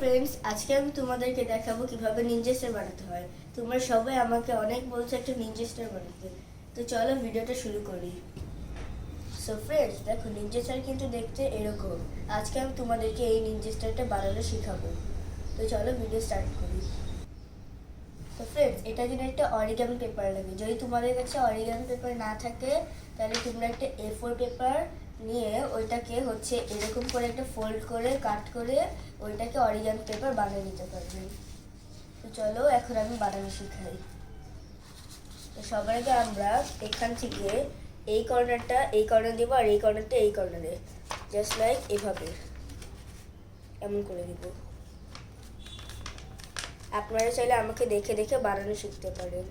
Friends, আজকে আমি তোমাদেরকে দেখাবো কিভাবে নিনজা স্টার বানাতে হয়। তোমরা সবাই আমাকে অনেক বলছো একটা নিনজা স্টার বানাতে। তো চলো ভিডিওটা শুরু করি। সো ফ্রেন্ডস, দেখো নিনজা স্টার কিন্তু দেখতে এরকম। আজকে আমি তোমাদেরকে এই নিনজা স্টারটা বানানো শেখাবো। তো চলো ভিডিও স্টার্ট করি। তো ফ্রেন্ডস, এটার জন্য একটা অরিগামি পেপার লাগে। যদি তোমাদের কাছে অরিগামি পেপার না থাকে তাহলে তোমরা একটা A4 পেপার নিয়ে ওইটাকে এরকম করে একটা ফোল্ড করে কাট করে ওইটাকে অরিগামি পেপার বানিয়ে নিতে পারবে। তো চলো এখন আমি বানানো শিখাই। তো সবার আগে আমরা এখান থেকে এই কর্নারটা এই কর্নার দেবো আর এই কর্নারটা এই কর্নারে, জাস্ট লাইক এভাবে এমন করে দিব। আপনারা চাইলে আমাকে দেখে দেখে বানানো শিখতে পারেন।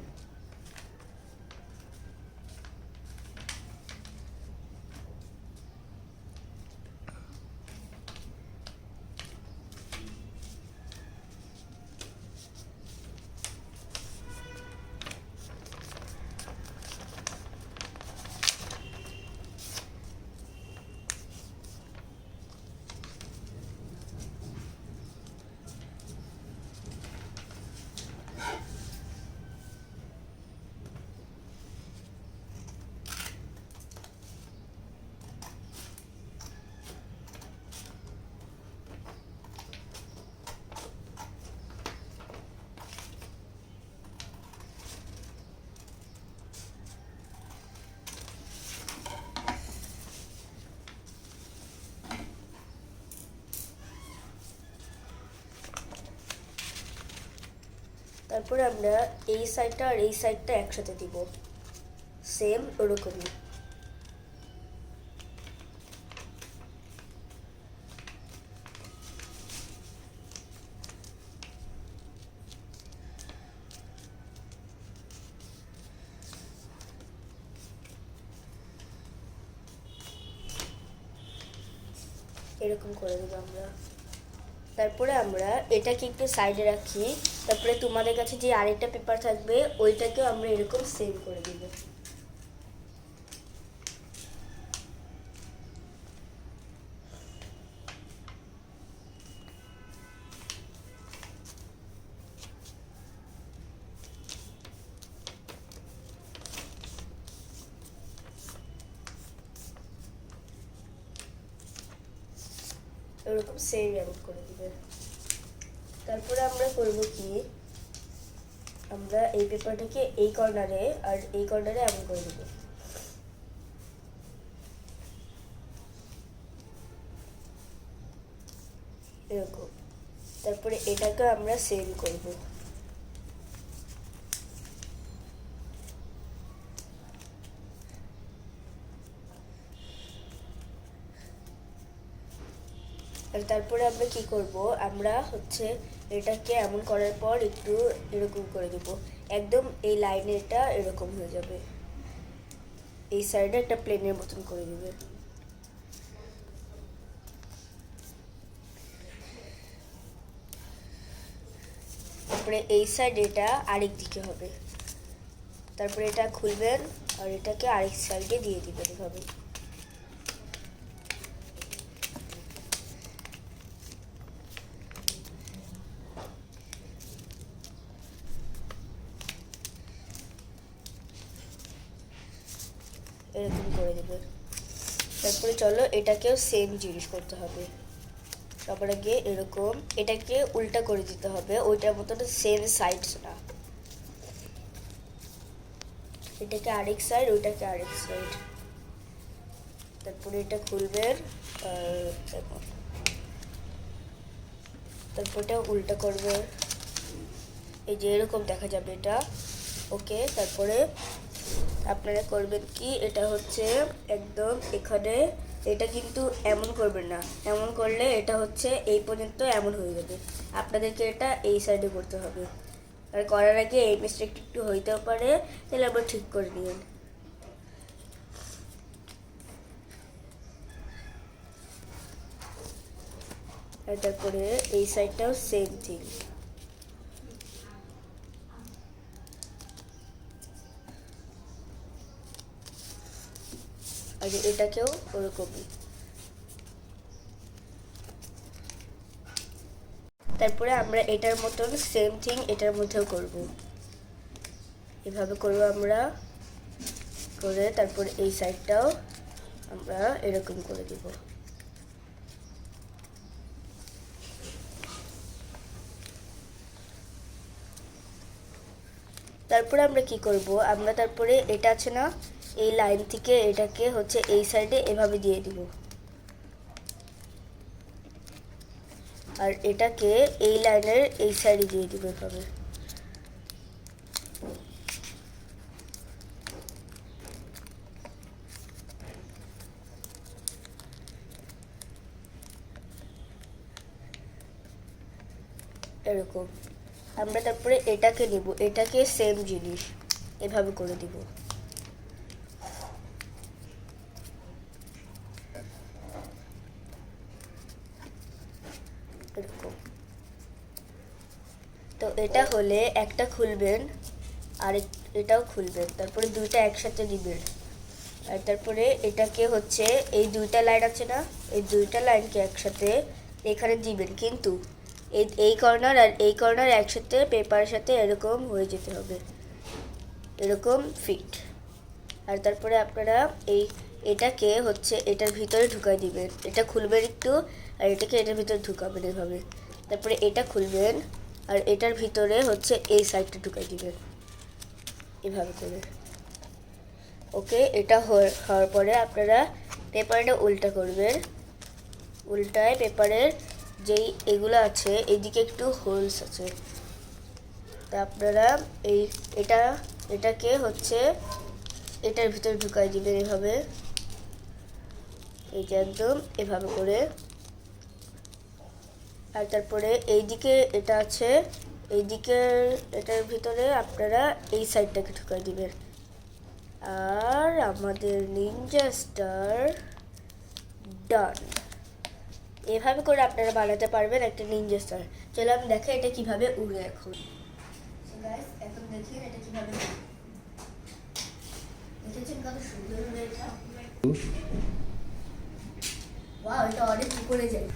তারপরে আমরা এই সাইডটা আর এই সাইডটা একসাথে দিব, সেম ওরকমই। এরকম করে দেবো আমরা। তারপরে আমরা এটাকে একটু সাইডে রাখি। তারপরে তোমাদের কাছে যে আরেকটা পেপার থাকবে ওইটাকেও আমরা এরকম সেম করে দিব। এরকম সেম এমন করে দিবে। তারপরে আমরা করব কি, আমরা এই পেপারটাকে এই কর্নারে আর এই কর্নারে এমন করে দেব। এরকম। তারপরে এটাকে আমরা সেম করব। আর তারপরে আমরা কি করব, আমরা এটাকে এমন করার পর একটু এরকম করে দেব। একদম এই লাইনেরটা এরকম হয়ে যাবে। এই সাইডে একটা প্লেনের মতন করে দিবে। তারপরে এই সাইড এটা আরেক দিকে হবে। তারপরে এটা খুলবেন আর এটাকে আরেক সাইডে দিয়ে দিবেন এভাবে। এরকম করে দেবে। তারপরে চলো এটাকেও সেম জিনিস করতে হবে। সবার আগে এরকম এটাকে উল্টা করে দিতে হবে, ওইটার মতন সেম সাইড না। এটাকে আরেক সাইড, ওইটাকে আরেক সাইড। তারপরে এটা খুলবেন, তারপর এটা উল্টা করবে, এই যে এরকম দেখা যাবে এটা। ওকে, তারপরে আপনারা করবেন কি, এটা একদম এখানে, এটা কিন্তু এমন করবেন না, এমন করলে এটা এই পর্যন্ত এমন হয়ে যাবে। আপনাদেরকে এটা এই সাইডে করতে হবে। আর করার আগে এই মিস্টেকটা একটু হইতেও পারে, তাহলে আবার ঠিক করে নিন। আর তারপরে এই সাইডটাও সেম থিং। আর এটাকেও ওরকমই। তারপরে আমরা এটার মতন সেম থিং এটার মধ্যেও করব, এভাবে করব আমরা, করে তারপর এই সাইডটাও আমরা এরকম করে দিব। তারপরে আমরা কি করব, আমরা তারপরে এটা আছে না, এই লাইন থেকে এটাকে হচ্ছে এই সাইডে এভাবে দিয়ে দিব, আর এটাকে এই লাইনের এই সাইডে দিয়ে দিব এভাবে। এরকম আমরা তারপরে এটাকে নিব, এটাকে সেম জিনিস এভাবে করে দিব। এরকম। তো এটা হলে একটা খুলবেন আর এটাও খুলবেন, তারপরে দুইটা একসাথে দিবেন, আর তারপরে এটাকে হচ্ছে এই দুইটা লাইন আছে না, এই দুইটা লাইনকে একসাথে এখানে দিবেন, কিন্তু এই কর্নার আর এই কর্নার একসাথে পেপারের সাথে এরকম হয়ে যেতে হবে, এরকম ফিট। আর তারপরে আপনারা এটাকে হচ্ছে এটার ভিতরে ঢুকাই দিবেন, এটা খুলবেন একটু আর এটাকে এটার ভিতরে ঢুকাবেন এভাবে, তারপরে এটা খুলবেন আর এটার ভিতরে হচ্ছে এই সাইডটা ঢুকাই দিবেন এভাবে করে। ওকে, এটা হওয়ার পরে আপনারা পেপারটা উল্টা করবেন, উল্টায় পেপারের যেই এগুলো আছে এইদিকে একটু হোলস আছে, তা আপনারা এটাকে হচ্ছে এটার ভিতরে ঢুকাই দিবেন এভাবে, এই যে একদম এভাবে করে। আর তারপরে এইদিকে এটা আছে, এইদিকে এটার ভিতরে আপনারা এই সাইডটাকে ঢুকাই দিবেন, আর আমাদের নিনজা স্টার ডান। এভাবে করে আপনারা বানাতে পারবেন একটা নিনজা স্টার। চলো আমি দেখাই এটা কিভাবে উড়ে এখন। এখন দেখি এটা কিভাবে দেখেছেন কত সুন্দর উড়ে এটা। ওয়াও, এটা অনেক উপরে যায়।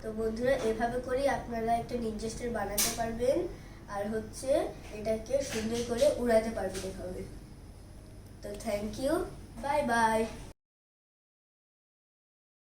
তো বন্ধুরা, এভাবে করে আপনারা একটা নিনজা স্টার বানাতে পারবেন, আর হচ্ছে এটাকে সুন্দর করে উড়াতে পারবেন এভাবে। তো থ্যাংক ইউ, বাই বাই।